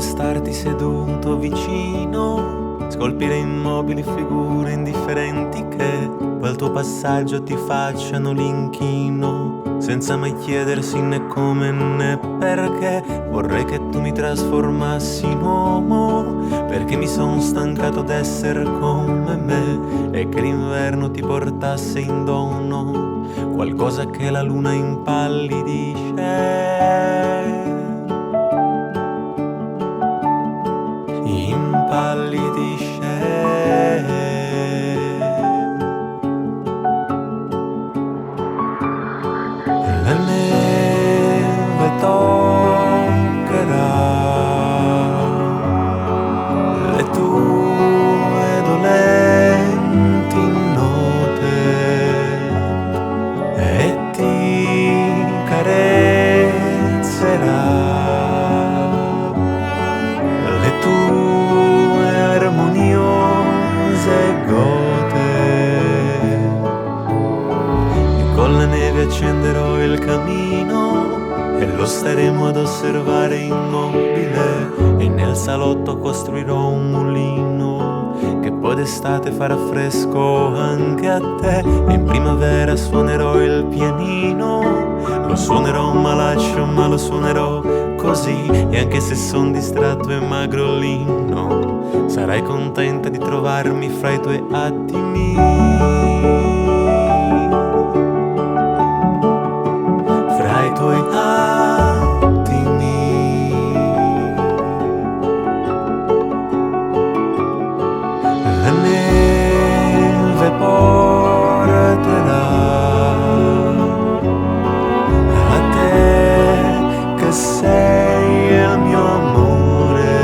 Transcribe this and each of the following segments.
starti seduto vicino, scolpire immobili figure indifferenti che quel tuo passaggio ti facciano l'inchino, senza mai chiedersi né come né perché. Vorrei che tu mi trasformassi in uomo, perché mi son stancato d'essere come me, e che l'inverno ti portasse in dono qualcosa che la luna impallidisce. La neve toccherà le tue dolenti note e ti carezzerà le tue armoniose gote, e con la neve accenderò il camino e lo staremo ad osservare immobile, e nel salotto costruirò un mulino che poi d'estate farà fresco anche a te, e in primavera suonerò il pianino, lo suonerò malaccio ma lo suonerò così, e anche se son distratto e magrolino sarai contenta di trovarmi fra i tuoi attimi, fra i tuoi attimi. La neve porterà a te che sei il mio amore,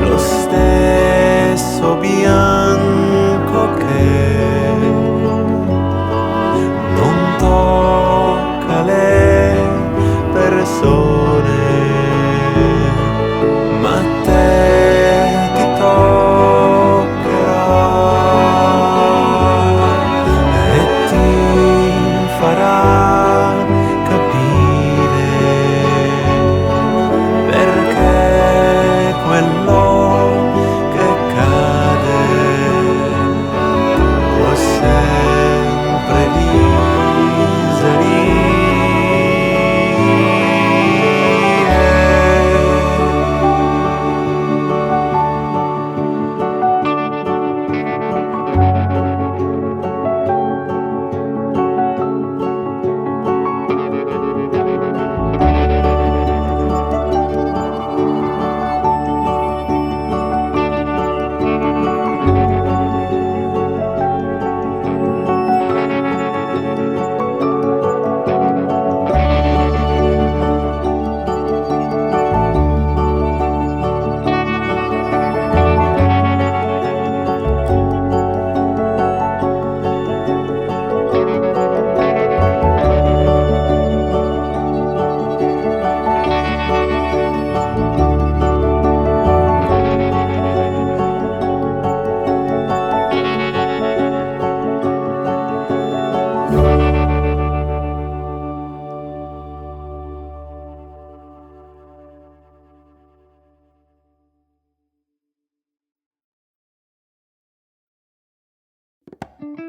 lo stesso bianco che non tocca le persone, ma a te ti toccherà e ti farà capire perché quello che cade può sempre risalire.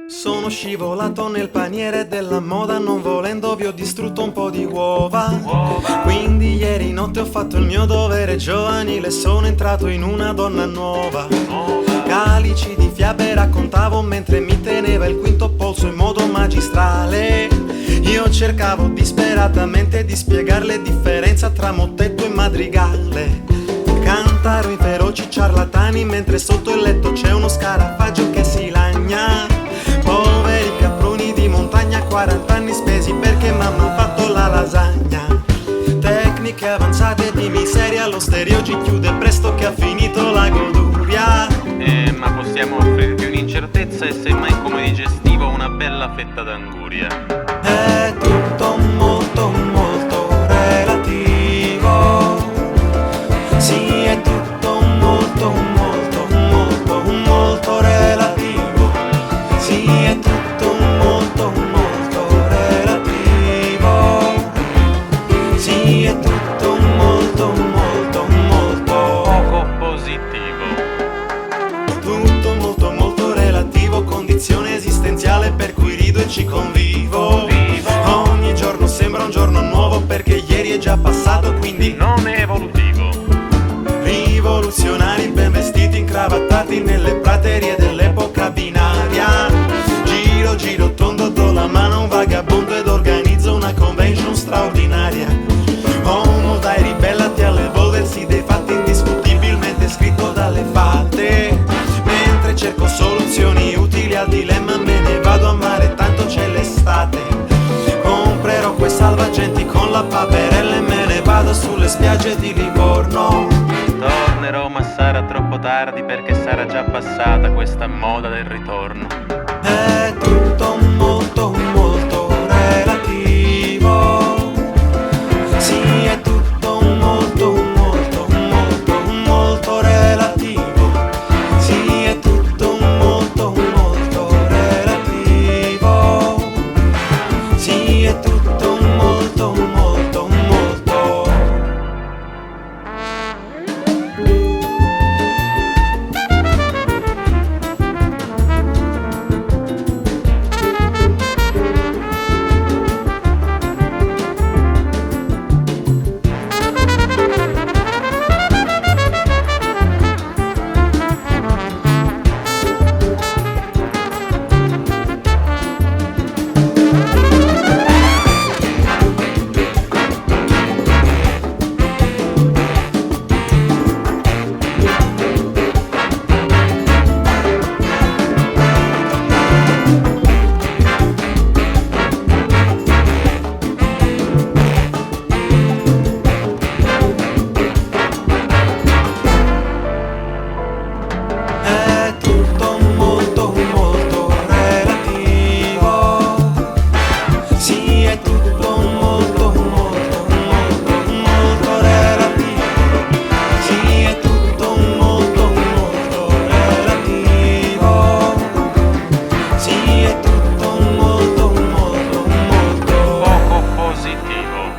Sono scivolato nel paniere della moda, non volendo vi ho distrutto un po' di uova. Quindi ieri notte ho fatto il mio dovere giovanile, sono entrato in una donna nuova. Calici di fiabe raccontavo mentre mi teneva il quinto polso in modo magistrale. Io cercavo disperatamente di spiegarle differenza tra mottetto e madrigale. Cantaro i feroci ciarlatani mentre sotto il letto c'è uno scarafaggio che si lagna. Poveri caproni di montagna, 40 anni spesi perché mamma ha fatto la lasagna. Tecniche avanzate di miseria, l'osterio chiude presto che ha finito la goduria. Ma possiamo offrirvi un'incertezza e semmai come digestivo una bella fetta d'anguria. È tutto molto molto relativo. Sì, è tutto molto molto molto molto relativo. Sì, è tutto molto molto relativo. Sì, è tutto molto molto nuovo perché ieri è già passato, quindi non è evolutivo. Rivoluzionari ben vestiti, incravattati nelle praterie dell'epoca binaria. Giro, giro tondo, do la mano a un vagabondo ed organizzo una convention straordinaria. Homo dai, ribellati all'evolversi dei fatti, indiscutibilmente scritto dalle fate. Mentre cerco soluzioni utili al dilemma, me ne vado a mare, tanto c'è l'estate. Comprerò quei salvagenti con la paperella e me ne vado sulle spiagge di Livorno. Tornerò ma sarà troppo tardi perché sarà già passata questa moda del ritorno. È tutto molto molto relativo. Sì, è tutto molto molto molto molto relativo. Sì, è tutto molto molto relativo. Sì, è tutto molto molto molto. È tutto molto molto relativo. Sì, è tutto molto molto molto molto relativo. Sì, è tutto molto molto relativo. Sì, è tutto molto molto molto. Poco positivo.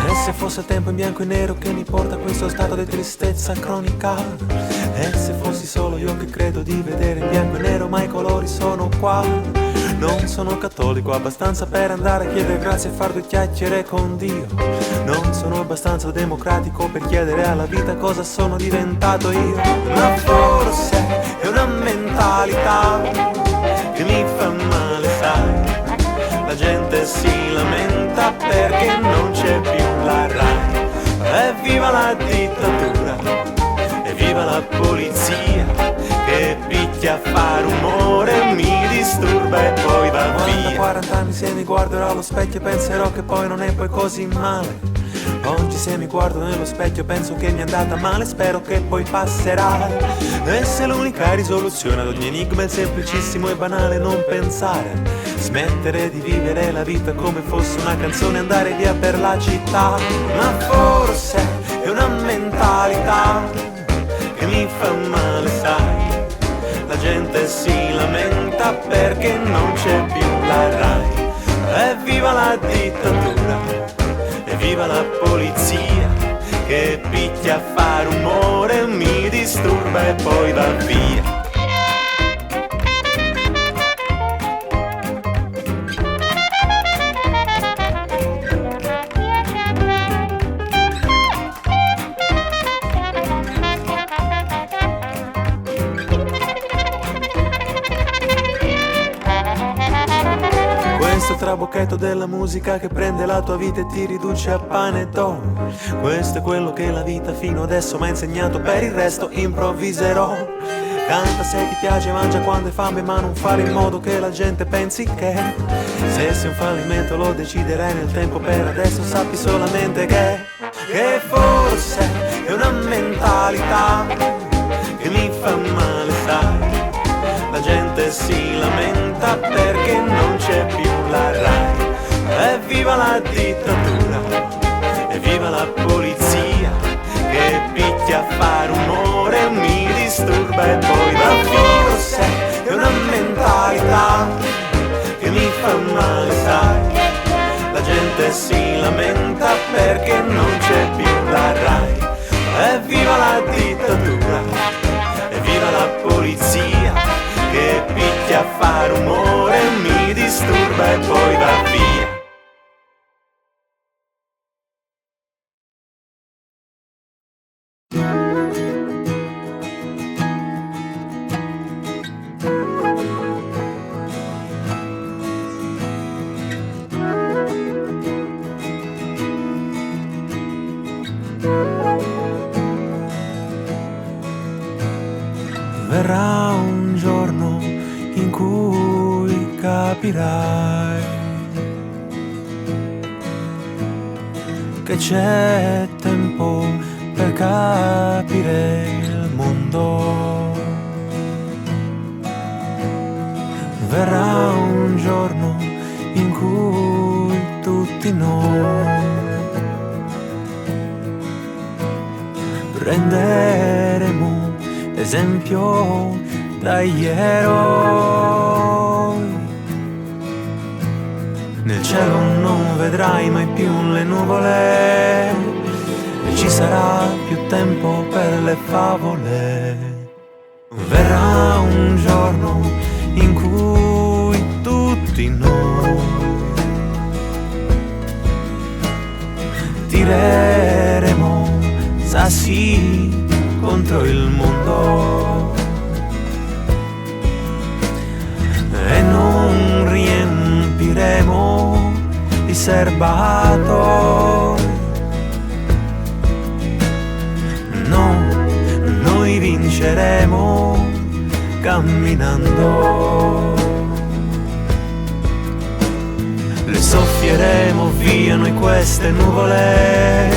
E se fosse il tempo in bianco e nero che mi porta a questo stato di tristezza cronica? E se fossi solo io che credo di vedere in bianco e nero, ma i colori sono qua. Non sono cattolico abbastanza per andare a chiedere grazie e far due chiacchiere con Dio. Non sono abbastanza democratico per chiedere alla vita cosa sono diventato io. Ma forse è una mentalità che mi fa male, sai. La gente si lamenta perché non c'è più la Rai. Evviva la dittatura, evviva la polizia che picchia a fare rumore, mi disturba e poi va via. Quando 40 anni se mi guarderò allo specchio penserò che poi non è poi così male. Oggi se mi guardo nello specchio penso che mi è andata male, spero che poi passerà. E se l'unica risoluzione ad ogni enigma è semplicissimo e banale non pensare, smettere di vivere la vita come fosse una canzone e andare via per la città. Ma forse è una mentalità che mi fa male, sai. La gente si lamenta perché non c'è più la Rai. Evviva la dittatura, evviva la polizia che picchia a fare rumore, mi disturba e poi va via. Questo trabocchetto della musica che prende la tua vita e ti riduce a pane e do. Questo è quello che la vita fino adesso mi ha insegnato, per il resto improvviserò. Canta se ti piace, mangia quando hai fame, ma non fare in modo che la gente pensi che se sei un fallimento lo deciderai nel tempo. Per adesso sappi solamente che forse è una mentalità mentalità che mi fa male, sai. La gente si lamenta perché non c'è più la Rai. Evviva la dittatura, evviva la polizia che picchia a fare rumore, mi disturba e poi va via. Sai, è una mentalità che mi fa male, sai. La gente si lamenta perché non c'è più la Rai. Evviva la dittatura, evviva la polizia che picchia a fare rumore, mi disturba e poi va via. Verrà un giorno in cui capirai che c'è tempo per capire il mondo. Verrà un giorno in cui tutti noi prenderemo esempio dagli eroi. Nel cielo non vedrai mai più le nuvole e ci sarà più tempo per le favole. Verrà un giorno in cui tutti noi tireremo sassi contro il mondo e non riempiremo i serbatoi. No, noi vinceremo camminando. Le soffieremo via noi queste nuvole,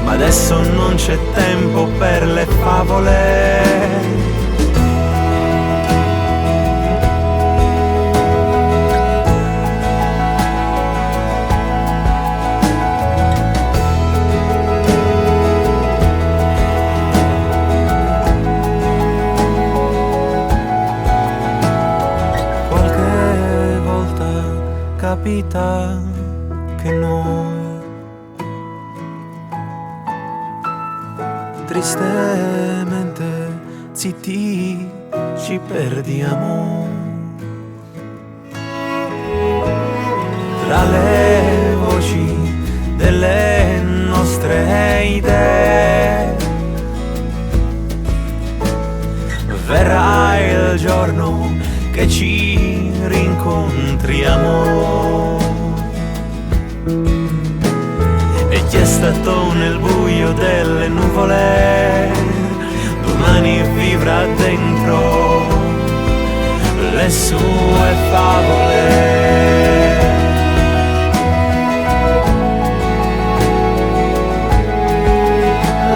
ma adesso non c'è tempo per le favole. Qualche volta capita che noi tristemente zitti ci perdiamo tra le voci delle nostre idee. Verrà il giorno che ci rincontriamo e chi è stato nel buio delle nuvole domani vivrà dentro le sue favole.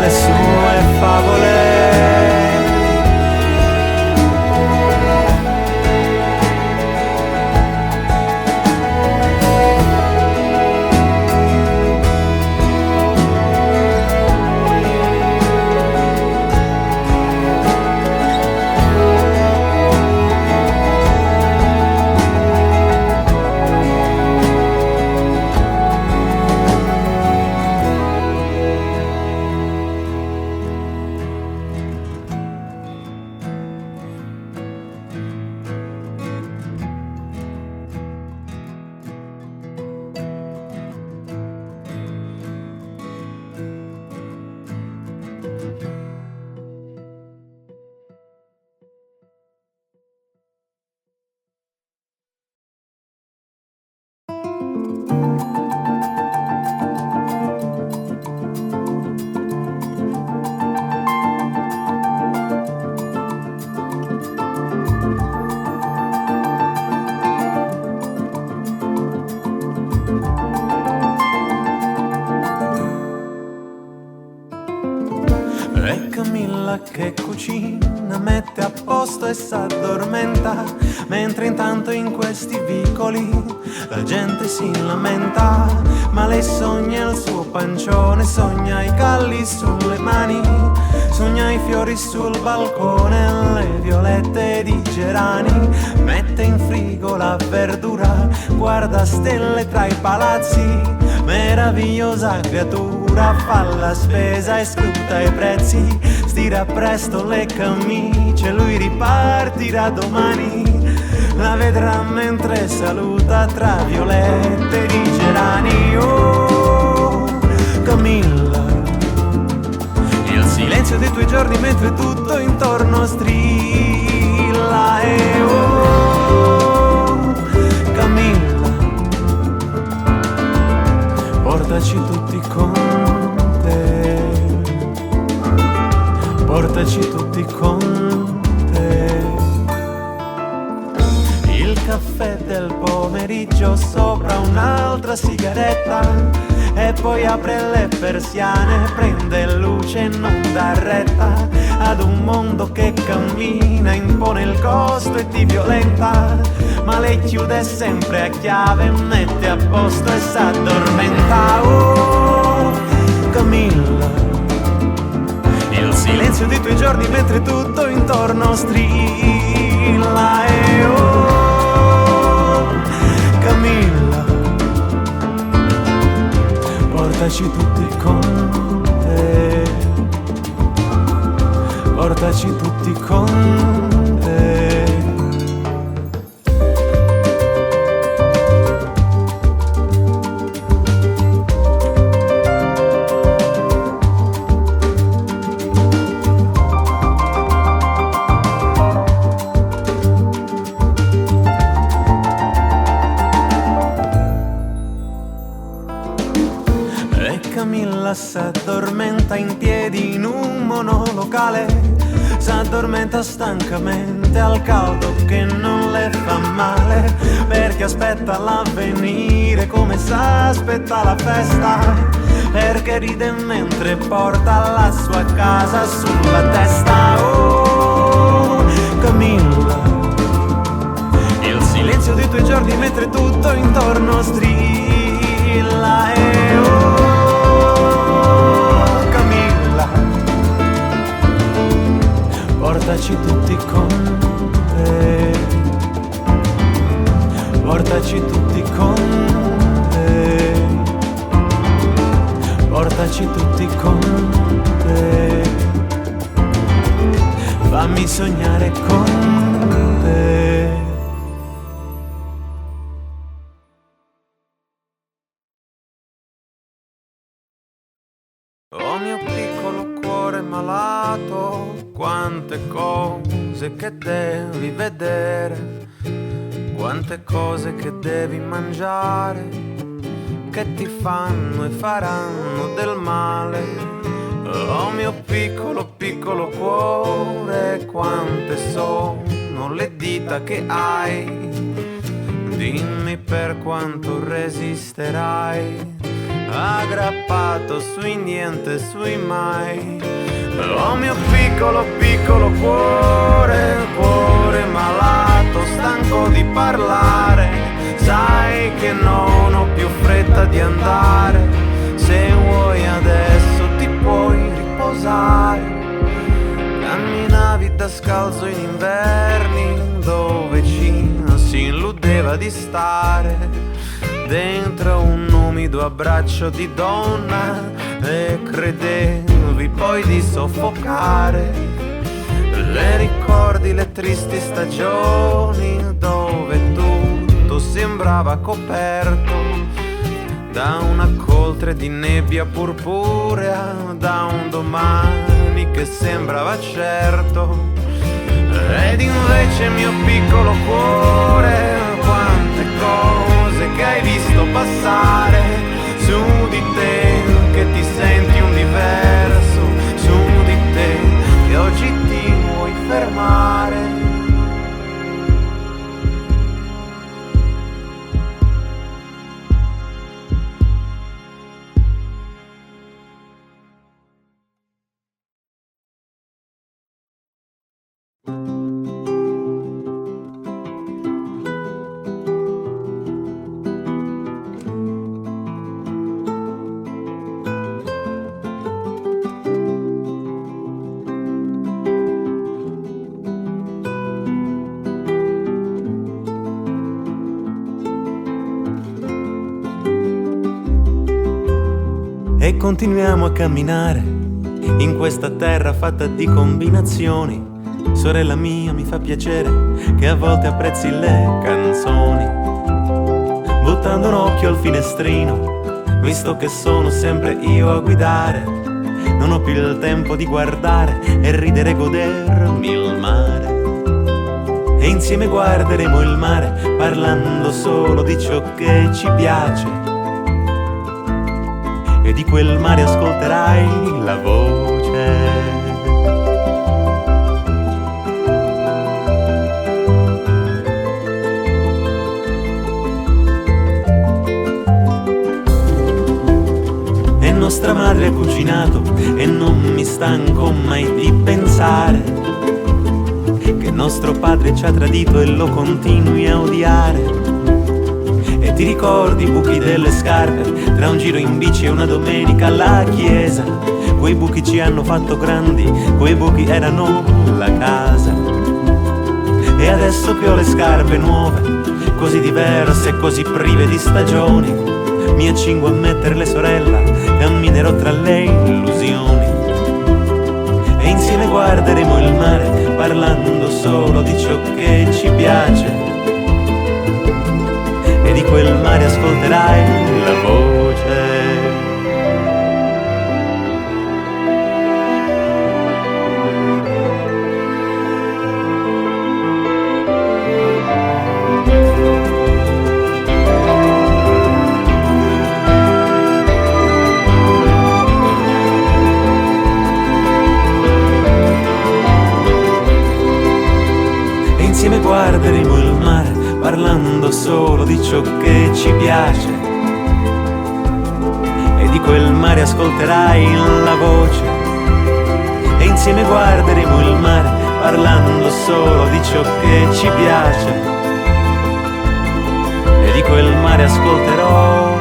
Le sue favole. E Camilla che cucina, mette a posto e s'addormenta, mentre intanto in questi vicoli la gente si lamenta. Ma lei sogna il suo pancione, sogna i calli sulle mani, sogna i fiori sul balcone, le violette di gerani. Mette in frigo la verdura, guarda stelle tra i palazzi, meravigliosa creatura, fa la spesa e scruta i prezzi, stira presto le camicie, lui ripartirà domani, la vedrà mentre saluta tra violette di gerani. Oh, Camilla, il silenzio dei tuoi giorni mentre tutto intorno strilla. E oh, Camilla, portaci tutti con te, portaci tutti con te. Il caffè del pomeriggio sopra un'altra sigaretta, e poi apre le persiane, prende luce e non dà retta ad un mondo che cammina, impone il costo e ti violenta. Ma lei chiude sempre a chiave, mette a posto e s'addormenta. Oh, Camilla, il silenzio dei tuoi giorni mentre tutto intorno strilla. E oh, Camilla, portaci tutti con te, portaci tutti con te. Camilla s'addormenta in piedi in un monolocale, s'addormenta stancamente al caldo che non le fa male, perché aspetta l'avvenire come s'aspetta la festa, perché ride mentre porta la sua casa sulla testa. Oh, Camilla, il silenzio dei tuoi giorni mentre tutto intorno strilla. E oh, portaci tutti con te, portaci tutti con te, portaci tutti con te, fammi sognare con te. Oh mio piccolo cuore malato, quante cose che devi vedere, quante cose che devi mangiare, che ti fanno e faranno del male. Oh mio piccolo piccolo cuore, quante sono le dita che hai, dimmi per quanto resisterai, aggrappato sui niente, sui mai. Oh mio piccolo piccolo cuore, cuore malato, stanco di parlare, sai che non ho più fretta di andare, se vuoi adesso ti puoi riposare. Camminavi da scalzo in inverni, dove Cina si illudeva di stare dentro un umido abbraccio di donna, e credevi poi di soffocare. Le ricordi le tristi stagioni, dove tutto sembrava coperto da una coltre di nebbia purpurea, da un domani che sembrava certo. Ed invece mio piccolo cuore, quante cose che hai visto passare su di te, che ti senti un diverso, su di te, che oggi ti vuoi fermare. continuiamo a camminare in questa terra fatta di combinazioni. Sorella mia, mi fa piacere che a volte apprezzi le canzoni. Buttando un occhio al finestrino, visto che sono sempre io a guidare, non ho più il tempo di guardare e ridere e godermi il mare. E insieme guarderemo il mare parlando solo di ciò che ci piace, e di quel mare ascolterai la voce. Nostra madre ha cucinato e non mi stanco mai di pensare che nostro padre ci ha tradito e lo continui a odiare. E ti ricordi i buchi delle scarpe tra un giro in bici e una domenica alla chiesa? Quei buchi ci hanno fatto grandi, quei buchi erano la casa. E adesso che ho le scarpe nuove, così diverse e così prive di stagioni, mi accingo a metterle, sorella, camminerò tra le illusioni. E insieme guarderemo il mare parlando solo di ciò che ci piace, e di quel mare ascolterai la voce. Insieme guarderemo il mare parlando solo di ciò che ci piace, e di quel mare ascolterai la voce. E insieme guarderemo il mare parlando solo di ciò che ci piace, e di quel mare ascolterò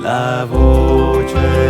la voce.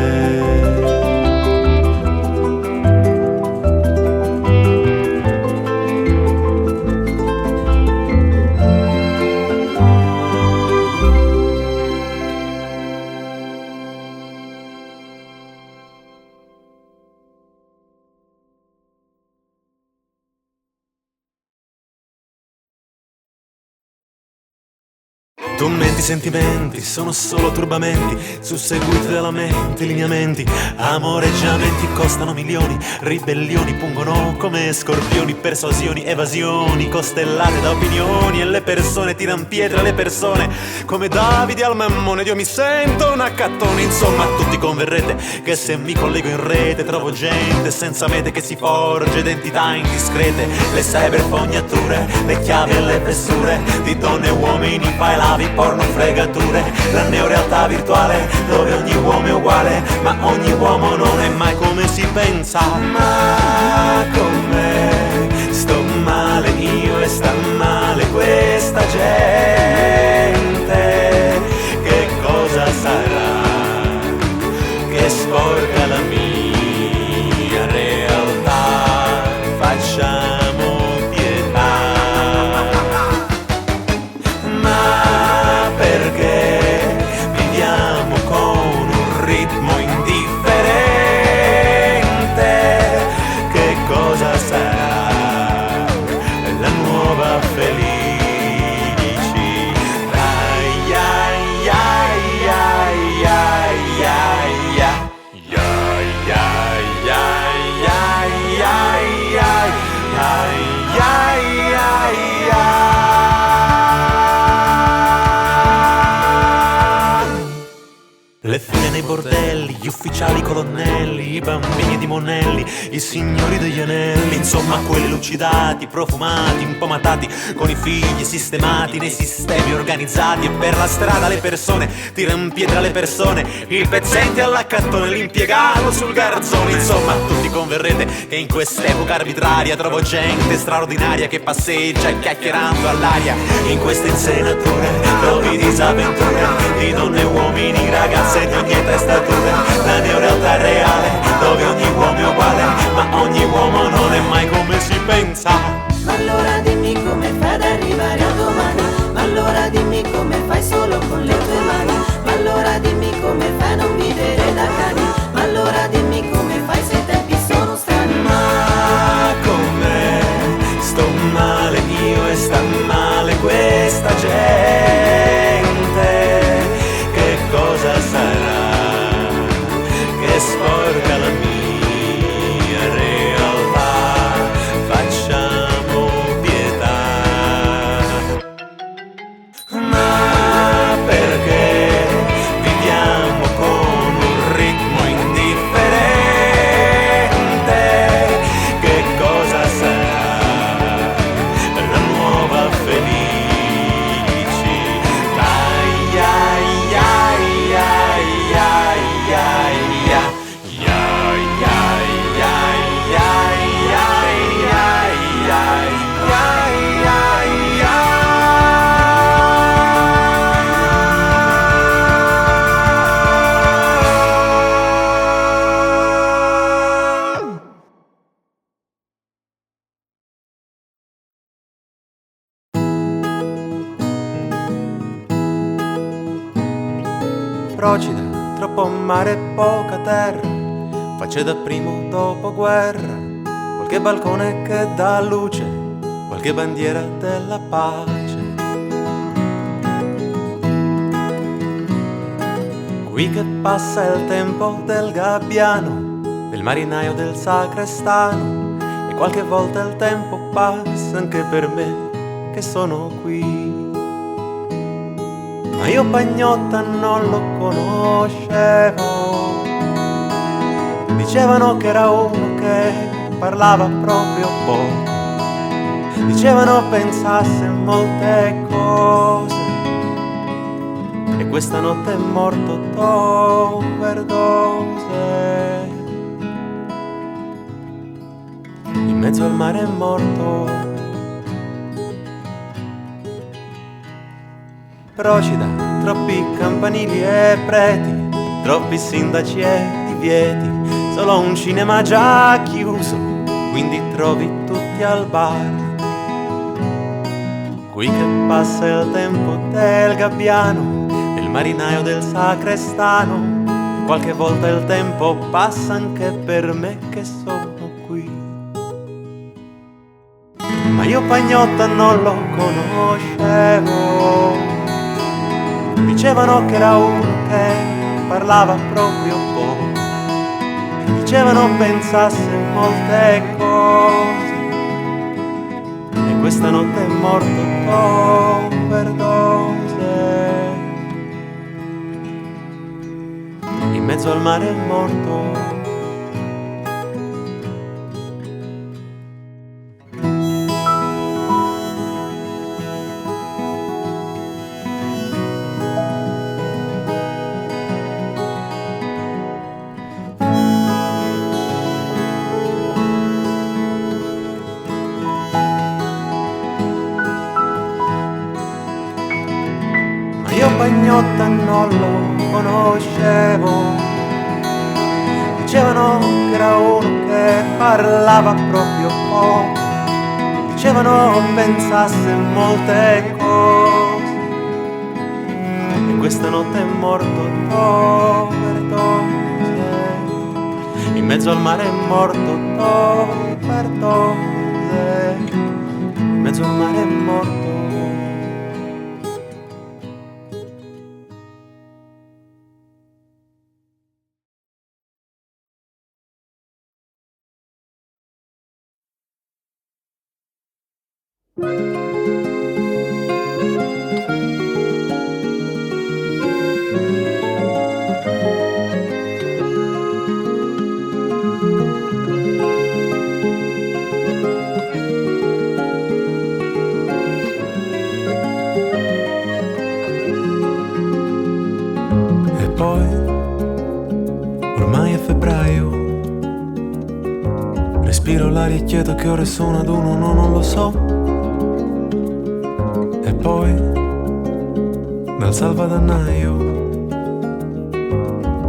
Tormenti, sentimenti, sono solo turbamenti susseguiti dalla mente, lineamenti, amoreggiamenti costano milioni, ribellioni pungono come scorpioni, persuasioni, evasioni, costellate da opinioni, e le persone tiran pietre alle persone come Davide al mammone. Io mi sento un accattone, insomma tutti converrete che se mi collego in rete trovo gente senza mete che si forge identità indiscrete, le cyberfognature, le chiavi e le fessure di donne e uomini, fai lavi, porno, fregature, la neorealtà virtuale dove ogni uomo è uguale, ma ogni uomo non è mai come si pensa. Ma con me sto male io e sta male questa gente, che cosa sarà che sporca la mia realtà? Facciamo le file nei bordelli, gli ufficiali colonnelli, i bambini di Monelli, i signori degli anelli, insomma quelli lucidati, profumati, un po' matati, con i figli sistemati nei sistemi organizzati, e per la strada le persone tirano pietre alle persone, il pezzente all'accattone, l'impiegato sul garzone, insomma tutti converrete che in quest'epoca arbitraria trovo gente straordinaria che passeggia chiacchierando all'aria, in queste insenature trovi disavventure di donne e uomini, ragazze di ogni età e statura, la neorealtà è reale dove ogni uomo è uguale, ma ogni uomo non è mai come si pensa. Ma allora dimmi come fai ad arrivare a domani, ma allora dimmi come fai solo con le tue mani, ma allora dimmi come fai Procida, troppo mare e poca terra, facce da primo dopoguerra, qualche balcone che dà luce, qualche bandiera della pace. Qui che passa il tempo del gabbiano, del marinaio, del sacrestano, e qualche volta il tempo passa anche per me che sono qui. Ma io Pagnotta non lo conoscevo, dicevano che era uno che parlava proprio poco, dicevano pensasse molte cose, e questa notte è morto d'overdose. In mezzo al mare è morto. Procida, troppi campanili e preti, troppi sindaci e divieti, solo un cinema già chiuso, quindi trovi tutti al bar. Qui che passa il tempo del gabbiano, del marinaio, del sacrestano, qualche volta il tempo passa anche per me che sono qui. Ma io Pagnotta non lo conoscevo, dicevano che era uno che parlava proprio poco, dicevano pensasse molte cose, e questa notte è morto d'overdose. In mezzo al mare è morto. Pagnotta non lo conoscevo, dicevano che era uno che parlava proprio poco, dicevano pensasse molte cose, e questa notte è morto d'overdose. In mezzo al mare è morto d'overdose. In mezzo al mare è morto. E poi, ormai è febbraio, respiro l'aria e chiedo che ore sono ad uno, no, non lo so. E poi, dal salvadanaio,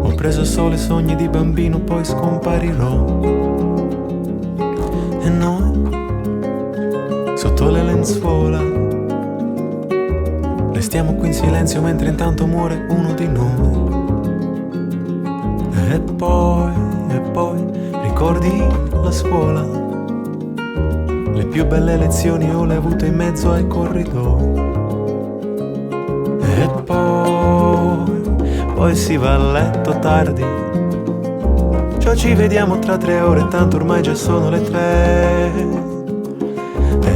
ho preso solo i sogni di bambino, poi scomparirò. E noi, sotto le lenzuola, restiamo qui in silenzio mentre intanto muore uno di noi. E poi, ricordi la scuola, le più belle lezioni io le ho avute in mezzo ai corridoi. E poi si va a letto tardi, ciò ci vediamo tra 3 ore, tanto ormai già sono le 3.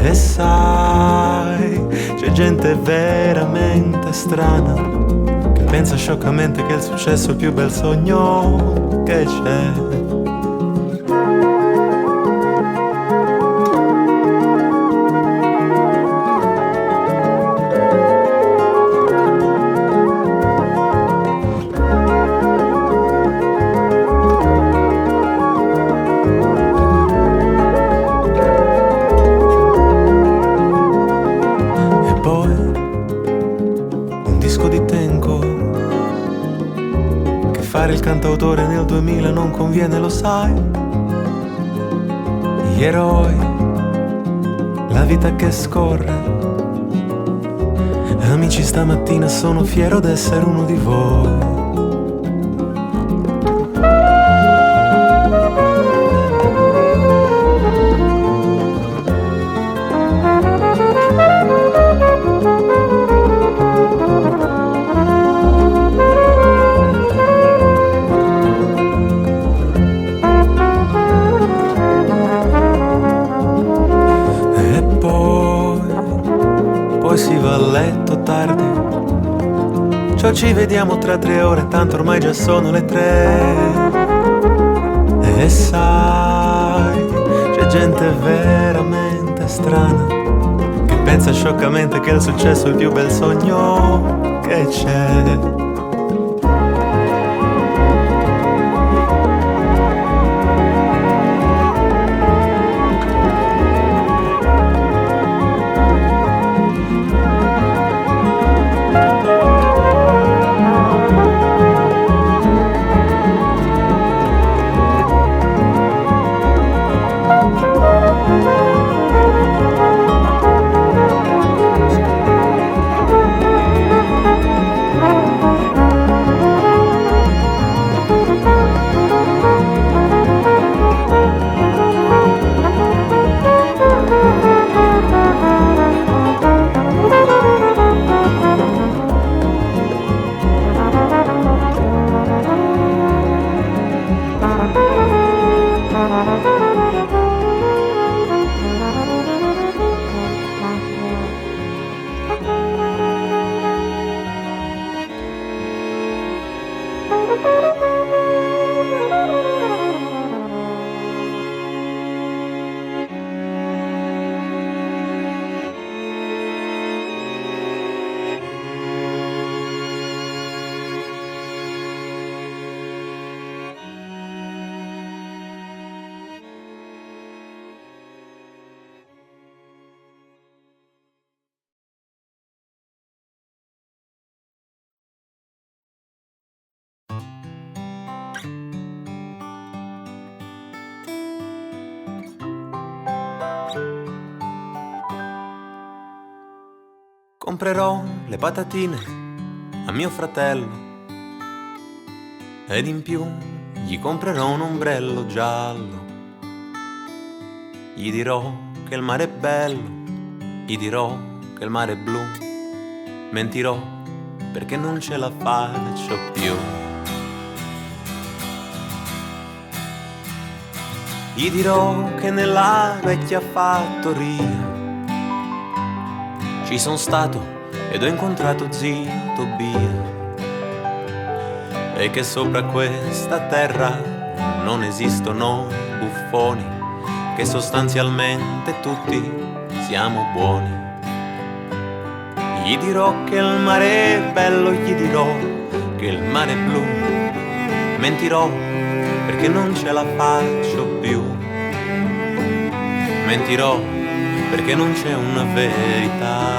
E sai, c'è gente veramente strana che pensa scioccamente che il successo è il più bel sogno che c'è. Fare il cantautore nel 2000 non conviene, lo sai. Gli eroi, la vita che scorre. Amici, stamattina sono fiero d'essere uno di voi. Perciò ci vediamo tra 3 ore, tanto ormai già sono le 3. E sai, c'è gente veramente strana che pensa scioccamente che il successo è il più bel sogno che c'è. Comprerò le patatine a mio fratello ed in più gli comprerò un ombrello giallo. Gli dirò che il mare è bello, gli dirò che il mare è blu. Mentirò perché non ce la faccio più. Gli dirò che nella vecchia fattoria ci son stato ed ho incontrato zio Tobia e che sopra questa terra non esistono buffoni, che sostanzialmente tutti siamo buoni. Gli dirò che il mare è bello, gli dirò che il mare è blu. Mentirò perché non ce la faccio più. Mentirò perché non c'è una verità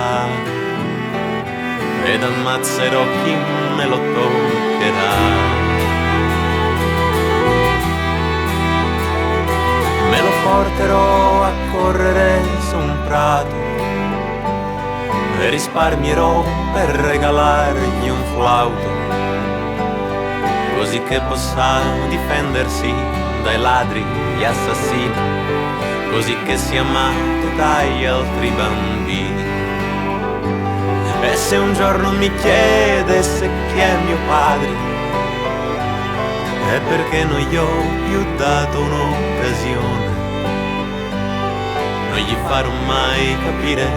ed ammazzerò chi me lo toccherà. Me lo porterò a correre su un prato e risparmierò per regalargli un flauto, così che possa difendersi dai ladri, gli assassini, così che sia amato dagli altri bambini. E se un giorno mi chiedesse chi è mio padre, è perché non gli ho più dato un'occasione. Non gli farò mai capire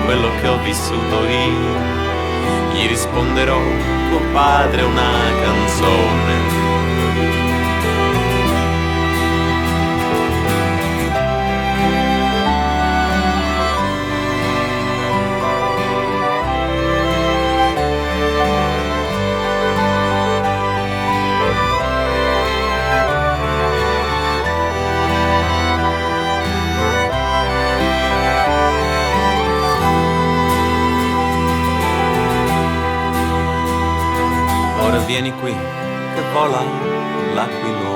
quello che ho vissuto io. Gli risponderò: tuo padre è una canzone. Ora vieni qui che vola l'aquilone.